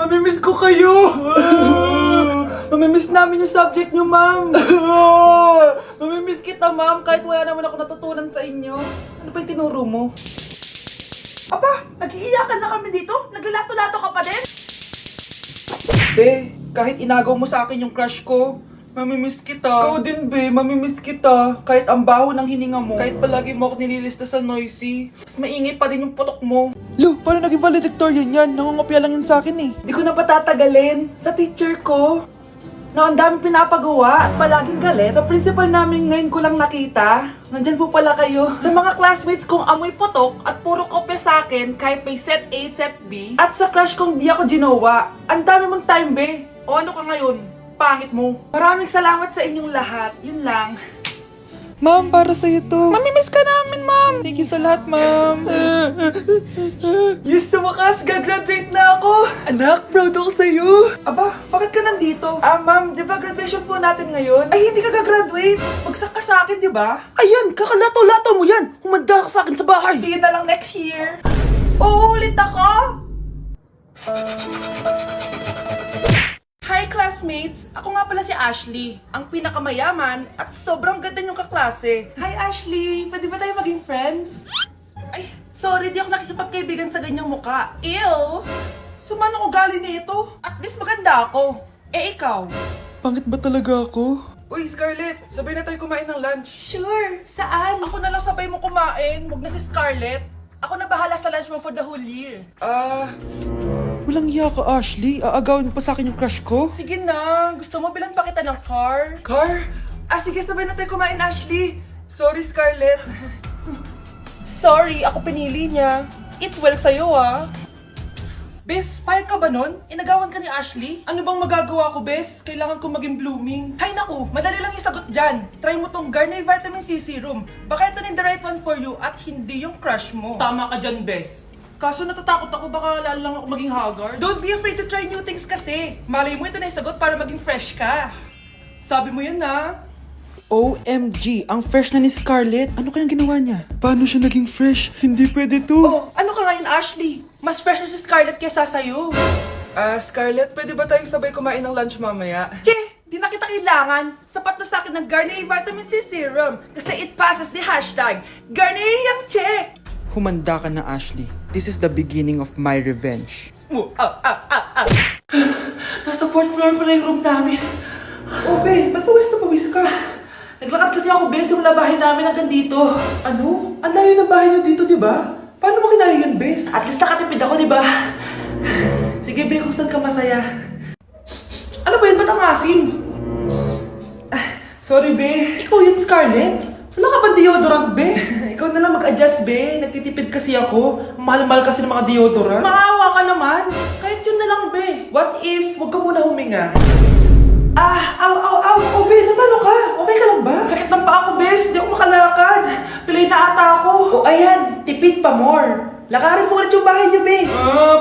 Mamimiss ko kayo! Mamimiss namin yung subject nyo, ma'am! Mamimiss kita, ma'am, kahit wala naman ako natutunan sa inyo. Ano ba yung tinuro mo? Aba, nag-iiyakan na kami dito? Naglalato-lato ka pa din? Be, kahit inagaw mo sa akin yung crush ko, mamimiss kita. Ikaw din, be, mamimiss kita. Kahit ang baho ng hininga mo, kahit palagi mo ako nililista sa noisy, mas maingay pa din yung putok mo. Lo, paano naging valedictorian yan? Nangungopia lang yun sa akin eh. Di ko na patatagalin sa teacher ko na ang dami pinapagawa at palaging galit. Sa principal namin ngayon ko lang nakita. Nandyan po pala kayo. Sa mga classmates kong amoy putok at puro kopya sa akin kahit may set A, set B. At sa crush kong di ako ginawa. Ang dami mong time, be. O ano ka ngayon? Pangit mo. Maraming salamat sa inyong lahat. Yun lang. Ma'am, para sa'yo to. Mamimiss ka namin, ma'am. Thank you sa lahat, ma'am. Yes, sa wakas, gagraduate na ako. Anak, proud ako sa'yo. Aba, bakit ka nandito? Ma'am, di ba graduation po natin ngayon? Ay, hindi ka gagraduate. Bagsak ka sa akin, di ba? Ayan, kakalato-lato mo yan! Humanda ka sa akin sa bahay! See you na lang next year. Uulit ako! Hi, classmates! Ako nga pala si Ashley, ang pinakamayaman at sobrang ganda niyong kaklase. Hi, Ashley! Pwede ba tayo maging friends? Ay, sorry, di ako nakikipagkaibigan sa ganyang muka. Ew! Sumanong ugali nito. At least maganda ako. Eh, ikaw? Pangit ba talaga ako? Uy, Scarlett! Sabay na tayo kumain ng lunch. Sure! Saan? Ako na lang sabay mo kumain. Huwag na si Scarlett. Ako na bahala sa lunch mo for the whole year. Walang iya ka, Ashley. Aagawin mo pa sa akin yung crush ko? Sige na. Gusto mo bilan pa kita ng car? Car? Sige, sabay na tayo kumain, Ashley. Sorry, Scarlett. Sorry, ako pinili niya. Eat well sa'yo, ah. Bes, payag ka ba nun? Inagawan ka ni Ashley? Ano bang magagawa ko, Bes? Kailangan ko maging blooming. Hay naku, madali lang isagot dyan. Try mo tong Garnier Vitamin C Serum. Baka ito na yung the right one for you at hindi yung crush mo. Tama ka dyan, Bes. Kaso natatakot ako, baka lalo lang ako maging haggard. Don't be afraid to try new things kasi. Malay mo ito na yung sagot para maging fresh ka. Sabi mo yan na. OMG, ang fresh na ni Scarlett. Ano kayang ginawa niya? Paano siya naging fresh? Hindi pwede to. Oh, ano ka ngayon, Ashley? Mas fresh na si Scarlett kesa sa'yo. Scarlett, pwede ba tayong sabay kumain ng lunch mamaya? Che! Di na kita kailangan. Sapat na sa akin ng Garnier Vitamin C Serum. Kasi it passes the hashtag Garnier Yang Che! Humanda ka na, Ashley. This is the beginning of my revenge. Nasa 4th floor pala yung room namin. Oh, babe, ba't pawis na pawis ka? Naglakad kasi ako, Bes, yung bahay namin hanggang dito. Ano? Ang layo ng bahay niyo dito, di ba? Paano mo kinaya yun, Bes? At least nakatipid ako, di ba? Sige, Be, kung saan ka masaya. Ano ba yun? Ba't ang asim? Sorry, Be. Ikaw yun, Scarlett? Wala ka ba deodorant, Be? Ikaw na lang mag-adjust, Be. Nagtitipid kasi ako. Mahal-mahal kasi ng mga deodorant. Maawa ka naman. Kahit yun na lang, Be. What if, huwag ka muna huminga? Oh, Be, namalo ka? Okay ka lang ba? Sakit ng paa ko, Bes. Di ako makalakad. Pilay na ata ako. O ayan, tipid pa more. Lakarin mo ulit yung bahay niyo, Be.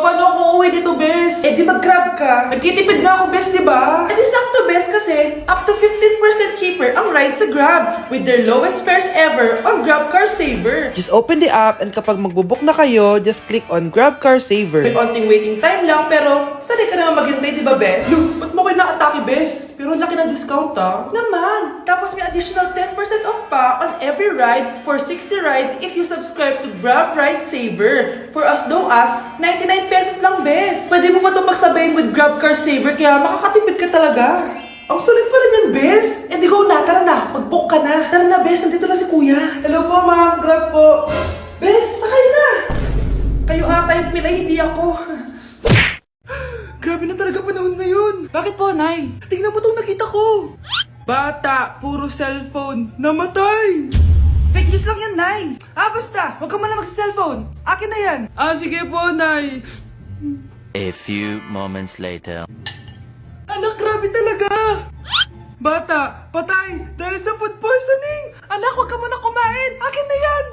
Paano ako uuwi dito, Bes? Eh, di mag-grab ka. Nagtitipid nga ako, Bes, di ba? Eh, di sakto, Bes, kasi up to 15% cheaper ang ride sa Grab with their lowest fares ever on Grab Car Saver. Just open the app and kapag magbubook na kayo, just click on Grab Car Saver. May onting waiting time lang, pero sanay ka naman maghintay, di ba, Bes? Look, ba't mo kayo nakatake, Bes? Pero ang laki ng discount, ah. Naman! Tapos may additional 10% off pa on every ride for 60 rides if you subscribe to Grab Ride Saver for as low as 99 pesos lang, Bes. Pwede mo ba itong magsabayin with Grab Car Saver kaya makakatipid ka talaga. Ang sulit pala niyan, Bes. Eh, di go na. Tara na. Mag-book ka na. Tara na, Bes. Nandito na si Kuya. Hello po, ma'am. Grab po. Bes, sakay na. Kayo ata yung pila, hindi ako. Grabe na talaga panahon ngayon. Bakit po, Nay? Tingnan mo itong nakita ko. Bata, puro cellphone. Namatay. Fake news lang yan, Nay. Basta. Huwag ka muna mag-cellphone. Akin na yan. Sige po, Nay. A few moments later. Anak, grabe talaga. Bata, patay dahil sa food poisoning. Anak, huwag ka muna kumain. Akin na yan.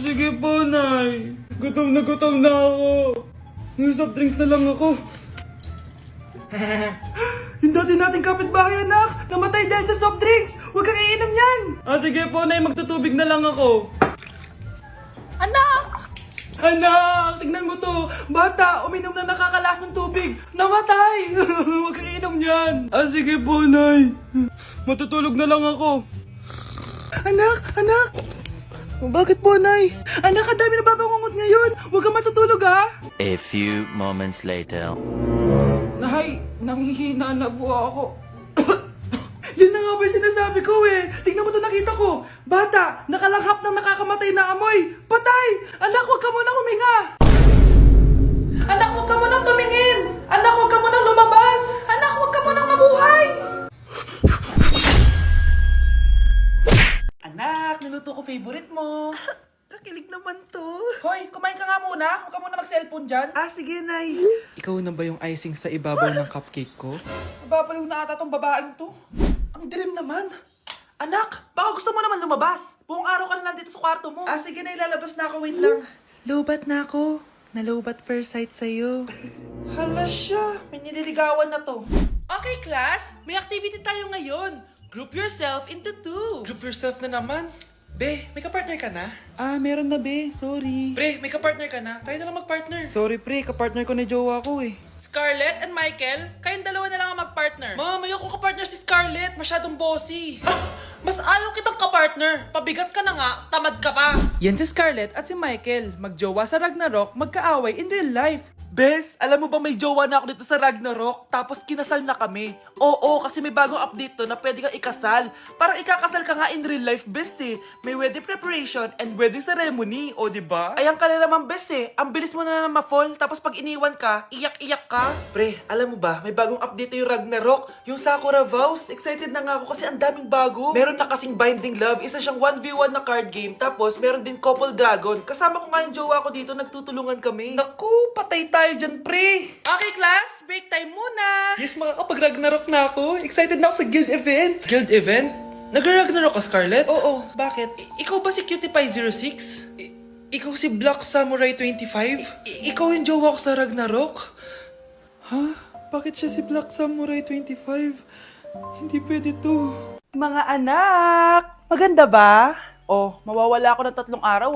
Sige po, Nay. Gutom na ako. May soft drinks na lang ako. Yung dati nating kapitbahay, anak. Namatay dahil sa soft drinks. Huwag kang iinom yan. Sige po, Nay. Magtutubig na lang ako. Anak! Anak, tignan mo to. Bata, uminom na nakakalasang tubig. Namatay. Huwag kang inom yan. Sige po, Nay. Matutulog na lang ako. Anak. Bakit po, Nay? Anak, ang dami na babangungot ngayon. Huwag kang matutulog, ha? A few moments later. Nay, nanghihina na po ako. Yan na nga ba yung sinasabi ko eh. Tingnan mo to, nakita ko. Bata, nakalanghap ng nakakamatay na amoy. Patay! Anak, huwag ka munang huminga. Anak, huwag ka munang tumingin. Anak, huwag ka munang lumabas. Anak, huwag ka munang mabuhay. Anak, niluto ko favorite mo. Kakilig naman to. Hoy, kumain ka nga muna. Huwag ka muna mag-cellphone dyan. Sige, Nay. Ikaw na ba yung icing sa ibabaw ng cupcake ko? Nababaliw na ata tong babaeng to. Ang dilim naman. Anak, baka gusto mo naman lumabas. Buong araw ka na nandito sa kwarto mo. Sige na, ilalabas na ako. Wait lang. Lobat na ako. Nalobat first sight sa'yo. Hala siya. May nililigawan na to. Okay, class. May activity tayo ngayon. Group yourself into 2. Group yourself na naman? Be, may kapartner ka na? Meron na, Be. Sorry. Pre, may kapartner ka na? Tayo na lang magpartner. Sorry, pre. Kapartner ko na jowa ko eh. Scarlett and Michael, kayong dalawa na lang ang magpartner. Ma'am, ayoko kapartner si Scarlett. Masyadong bossy. Mas ayaw kitang kapartner. Pabigat ka na nga, tamad ka pa. Yan si Scarlett at si Michael. Magjowa sa Ragnarok, magkaaway in real life. Bes, alam mo ba may jowa na ako dito sa Ragnarok? Tapos kinasal na kami. Oo, kasi may bagong update to na pwede kang ikasal. Parang ikakasal ka nga in real life, bes eh. May wedding preparation and wedding ceremony, o diba? Ayan ka na naman, bes eh. Ang bilis mo na ma-fall, tapos pag iniwan ka, iyak-iyak ka. Pre, alam mo ba, may bagong update na yung Ragnarok. Yung Sakura Vows. Excited na nga ako kasi ang daming bago. Meron na kasing Binding Love, isa siyang 1v1 na card game. Tapos meron din Couple Dragon. Kasama ko nga yung jowa ko dito, nagtutulungan kami. Naku, patay tayo dyan, pre. Okay, class, break time muna. Yes, makakapag-Ragnarok na ako. Excited na ako sa guild event. Guild event? Nag-Ragnarok ka, Scarlett? Oo, bakit? Ikaw ba si Cutie Pie 06? Ikaw si Black Samurai 25? Ikaw yung jowa ko sa Ragnarok? Ha? Bakit siya si Black Samurai 25? Hindi pwede to. Mga anak, maganda ba? Oh, mawawala ako ng 3 araw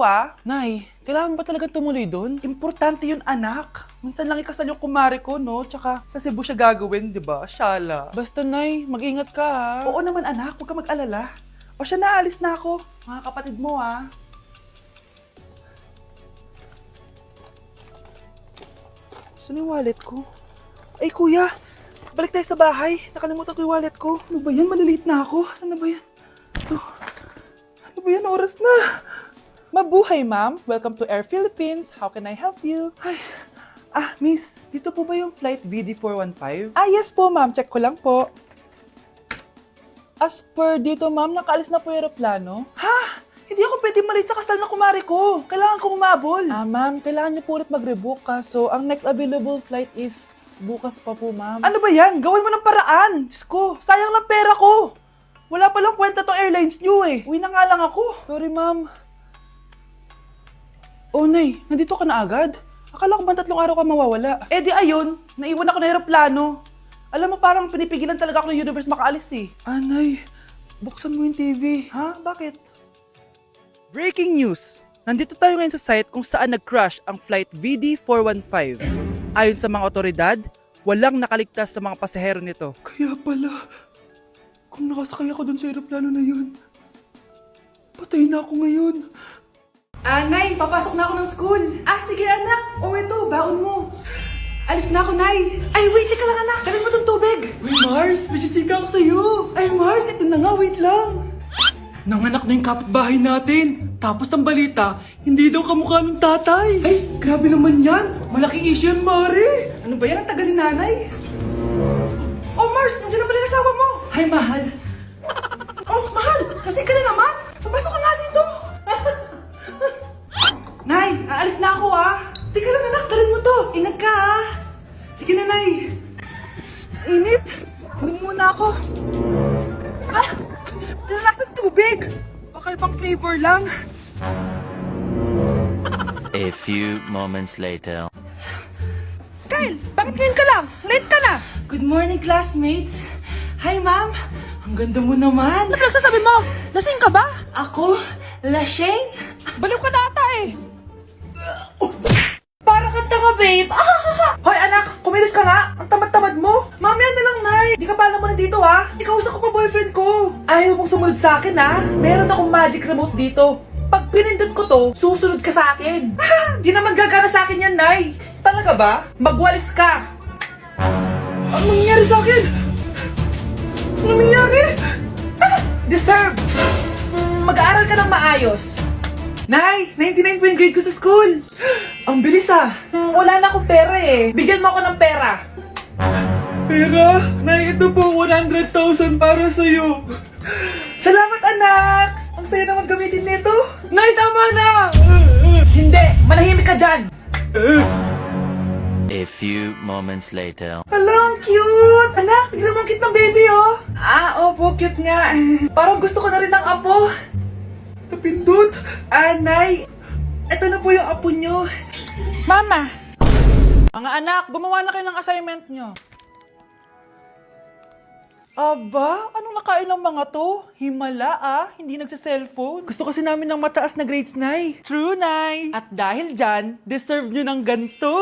Nay, kailangan ba talaga tumuloy doon? Importante yun, anak. Minsan lang ikasal yung kumare ko, no? Tsaka sa Cebu siya gagawin, di ba? Shala. Basta, Nay, mag-ingat ka, ha? Oo naman, anak. Huwag ka mag-alala. O siya, naalis na ako. Mga kapatid mo, ha? Saan yung wallet ko? Ay, kuya. Balik tayo sa bahay. Nakalimutan ko yung wallet ko. Ano ba yan? Maliliit na ako. Saan na ba yan? Ito. Ano ba yan? Oras na. Mabuhay, ma'am. Welcome to Air Philippines. How can I help you? Ay. Miss. Dito po ba yung flight VD415? Yes po, ma'am. Check ko lang po. As per dito, ma'am, nakaalis na po yung aeroplano. Ha? Hindi ako pwede malate sa kasal na kumari ko. Kailangan ko umabol. Ma'am, kailangan niyo po ulit mag-rebook so ang next available flight is bukas pa po, ma'am. Ano ba yan? Gawin mo ng paraan. Diyos ko, sayang lang pera ko. Wala palang kwenta tong airlines niyo eh. Uwi na nga lang ako. Sorry, ma'am. Oh, Nay, nandito ka na agad? Akala ko ba 3 araw ka mawawala? Di ayun, naiwan ako ng aeroplano. Alam mo, parang pinipigilan talaga ako ng universe makaalis eh. Nay, buksan mo yung TV. Ha? Bakit? Breaking news! Nandito tayo ngayon sa site kung saan nag-crash ang flight VD415. Ayon sa mga otoridad, walang nakaligtas sa mga pasahero nito. Kaya pala, kung nakasakay ako dun sa aeroplano na yun, patay na ako ngayon. Nay, papasok na ako ng school. Sige anak. Ito, baon mo. Alis na ako, Nay. Ay, wait, ka lang anak. Dalhin mo tong tubig. Uy, Mars, may chichika ako sa'yo. Ay, Mars, ito na nga, wait lang. Nanganak na yung kapitbahay natin. Tapos ng balita, hindi daw kamukha ng tatay. Ay, grabe naman yan. Malaking issue yan, Mari. Ano ba yan? Ang tagal ni nanay. Oh, Mars, nandiyan na pala yung asawa mo. Hi, mahal. Oh, mahal, kasi ka na naman. Pumasok ka nga dito. Nay, aalis na ako Teka lang anak, dalhin mo to. Ingat ka Sige na, Nay. Init. Inom muna ako. Talakas ng tubig. Baka ibang flavor lang. A few moments later. Kyle, bakit ngayon ka lang? Late ka na. Good morning, classmates. Hi, ma'am. Ang ganda mo naman. Ano pinagsasabi mo? Lasing ka ba? Ako? Lasing? Baliw ka na ata eh. tanga, babe. Hoy anak, kumilos ka nga! Ang tamad-tamad mo! Mamaya na lang, Nay! Di ka pa alam mo nandito ha? Ikausap ko pa boyfriend ko! Ayaw mong sumunod sa akin ha? Meron akong magic remote dito. Pag pinindot ko to, susunod ka sa akin. Di naman gagana sa akin yan, Nay! Talaga ba? Magwalis ka! Ano nangyayari sa akin? Ano nangyayari? Deserve! Mag-aaral ka ng maayos. Nay, 99 po yung grade ko sa school. Ang bilis ah. Wala na akong pera eh. Bigyan mo ako ng pera. Pera? Nay, ito po 100,000 para sa'yo. Salamat anak. Ang saya naman gamitin nito. Nay, tama na. Hindi, manahimik ka dyan. A few moments later. Hala, ang cute! Anak, tignan mo ang cute ng baby, oh! Opo, cute nga. Parang gusto ko na rin ng apo. Napindot! Nay, eto na po yung apo nyo. Mama! Mga anak, gumawa na kayo ng assignment nyo. Aba, anong nakain ng mga to? Himala hindi nagsa-cellphone. Gusto kasi namin ng mataas na grades, Nay. True, Nay. At dahil dyan, deserve nyo ng ganito.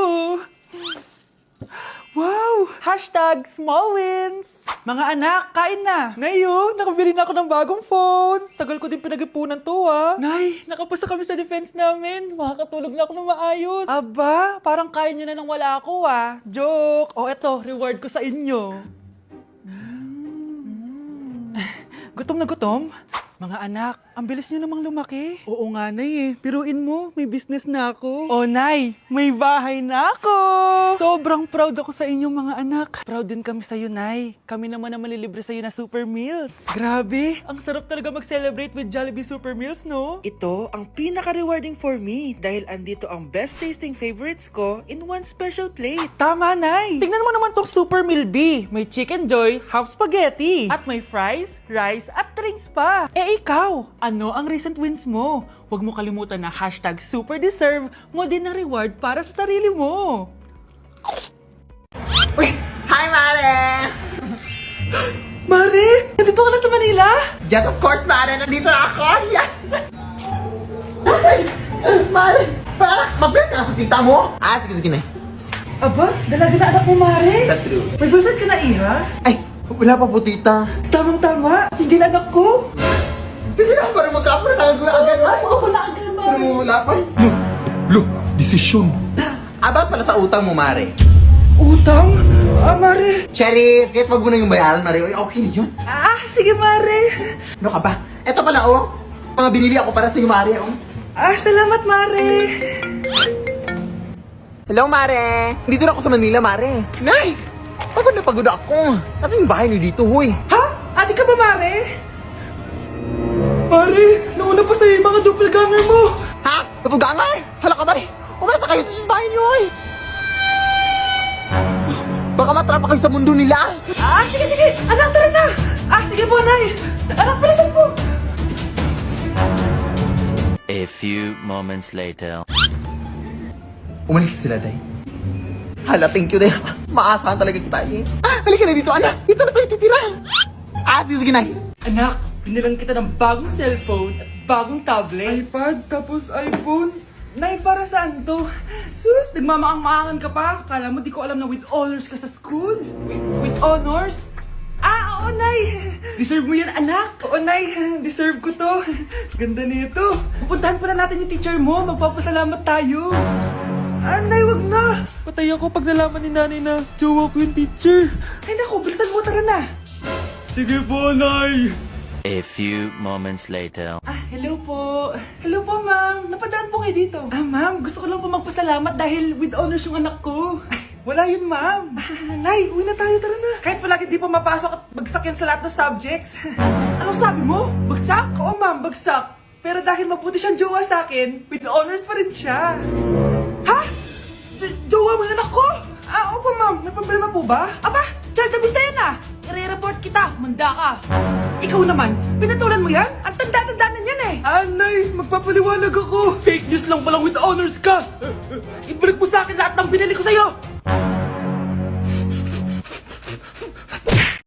Wow! Hashtag small wins! Mga anak, kain na! Ngayon, nakabili na ako ng bagong phone! Tagal ko din pinag-ipunan to Nay, nakapasa kami sa defense namin! Makakatulog na ako ng maayos! Aba, parang kaya nyo na nang wala ako Joke! O eto, reward ko sa inyo! Gutom na gutom? Mga anak, ang bilis niyo namang lumaki. Oo nga, Nay Piruin mo, may business na ako. Oh, Nay, may bahay na ako! Sobrang proud ako sa inyong mga anak. Proud din kami sa'yo, Nay. Kami naman na malilibre sa'yo na Super Meals. Grabe, ang sarap talaga mag-celebrate with Jollibee Super Meals, no? Ito ang pinaka-rewarding for me dahil andito ang best tasting favorites ko in one special plate. Tama, Nay! Tingnan mo naman tong Super Meal B. May Chicken Joy, half spaghetti. At may fries, rice, at drinks pa. Ikaw, ano ang recent wins mo? Huwag mo kalimutan na hashtag super deserve mo din ng reward para sa sarili mo. Uy! Hi, Mare! Mare, nandito ka na sa Manila? Yes, of course, Mare. Nandito na ako. Yes! Mare, para mag-bless ka na sa tita mo. Sige na. Aba, dalaga na anak mo, Mare. That's true. May boyfriend ka na, Iha? Ay, wala pa po, tita. Tamang-tama, single anak ko. Sige na, parang magkapura na agad, Mare. Oo, wala agad, Mare. Pero wala pa. Lo, desisyon. About pala sa utang mo, Mare. Utang? Mare. Cherry, kahit wag mo na yung bayaran, Mare. Okay na yun. Sige, Mare. Ano ka ba? Eto pala, mga binili ako para sa'yo, Mare, Salamat, Mare. Hello, Mare. Dito na ako sa Manila, Mare. Nay! Pagod na pagod ako. Nasaan yung bahay niyo dito, huy? Ha? Ate ka ba, Mare? Mare, nauna pa sa'yo yung mga doppelganger mo. Ha? Napugangar? Hala ka, Mare. Umalas na kayo sa bahay niyo, huy. Baka matrapa kayo sa mundo nila. Sige. Anak, tara na. Sige po, Nay. Anak, palasan po. A few moments later. Umalis sila, Day. Hala, thank you, Day. Maasahan talaga kita, Halika na dito, anak. Dito na tayo titira. Sige na. Anak, binilang kita ng bagong cellphone at bagong tablet. iPad, tapos iPhone. Nay, para saan to? Sus, nagmamaang-maangan ka pa? Kala mo di ko alam na with honors ka sa school? With honors? Oo, Nay. Deserve mo yan, anak. Oo, Nay. Deserve ko to. Ganda nito. Pupuntahan pa na natin yung teacher mo. Magpapasalamat tayo. Nay, wag na. Patay ako pag nalaman ni nanay na jowa ko yung teacher. Ay, naku, bilisan mo, tara na. Sige po, Nay. A few moments later. Hello po. Hello po, ma'am. Napadaan po kayo dito. Ma'am, gusto ko lang po magpasalamat dahil with honors yung anak ko. Wala yun, ma'am. Nay, uwi na tayo, tara na. Kahit palagi di pa mapasok at bagsak yan sa lahat ng subjects. Anong sabi mo? Bagsak? Oo, ma'am, bagsak. Pero dahil mabuti siyang jowa sa akin, with honors pa rin siya. Ha? Jowa mo yung anak ko? Opo, ma'am. May problema po ba? Aba, child abuse na yan I-report kita, manda ka. Ikaw naman, pinatulan mo yan? Ang tanda-tanda na yan Nay, magpapaliwanag ako. Fake news lang palang with honors ka. Ibalik mo sa akin lahat ng binili ko sa'yo.